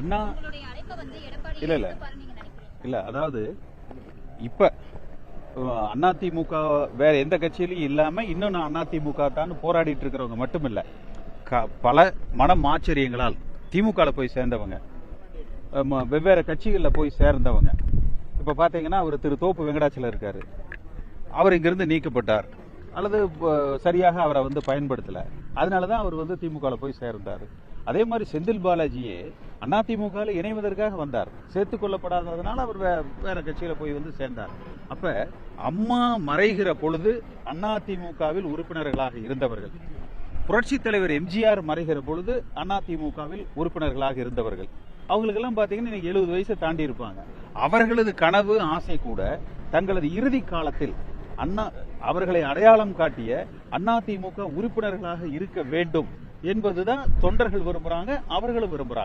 அண்ணா இல்ல இல்ல இல்ல அதாவது இப்ப அதிமுக வேற எந்த கட்சியிலையும் இல்லாம இன்னும் நான் அதிமுக தான் போராடிட்டு இருக்கிறவங்க மட்டும் இல்ல, பல மனம் ஆச்சரியங்களால் திமுக போய் சேர்ந்தவங்க, வெவ்வேறு கட்சிகளில் போய் சேர்ந்தவங்க. இப்ப பாத்தீங்கன்னா அவர் திரு தோப்பு வெங்கடாச்சலம் இருக்காரு, அவர் இங்கிருந்து நீக்கப்பட்டார் அல்லது சரியாக அவரை பயன்படுத்தல, அதனாலதான் அவர் திமுக போய் சேர்ந்தார். அதே மாதிரி செந்தில் பாலாஜியே அதிமுக இணைவதற்காக வந்தார், சேர்த்துக் கொள்ளப்படாததுனால அவர் வேற கட்சியில போய் சேர்ந்தார். அப்ப அம்மா மறைகிற பொழுது அதிமுகவில் உறுப்பினர்களாக இருந்தவர்கள், புரட்சி தலைவர் எம்ஜிஆர் மறைகிற பொழுது அதிமுகவில் உறுப்பினர்களாக இருந்தவர்கள், அவங்களுக்கெல்லாம் பாத்தீங்கன்னா 70 வயசை தாண்டி இருப்பாங்க. அவர்களது கனவு ஆசை கூட தங்களது இறுதி காலத்தில் அவர்களை அடையாளம் காட்டிய அதிமுக உறுப்பினர்களாக இருக்க வேண்டும் என்பதுதான் தொண்டர்கள் விரும்புறாங்க, அவர்களும் விரும்புறாங்க.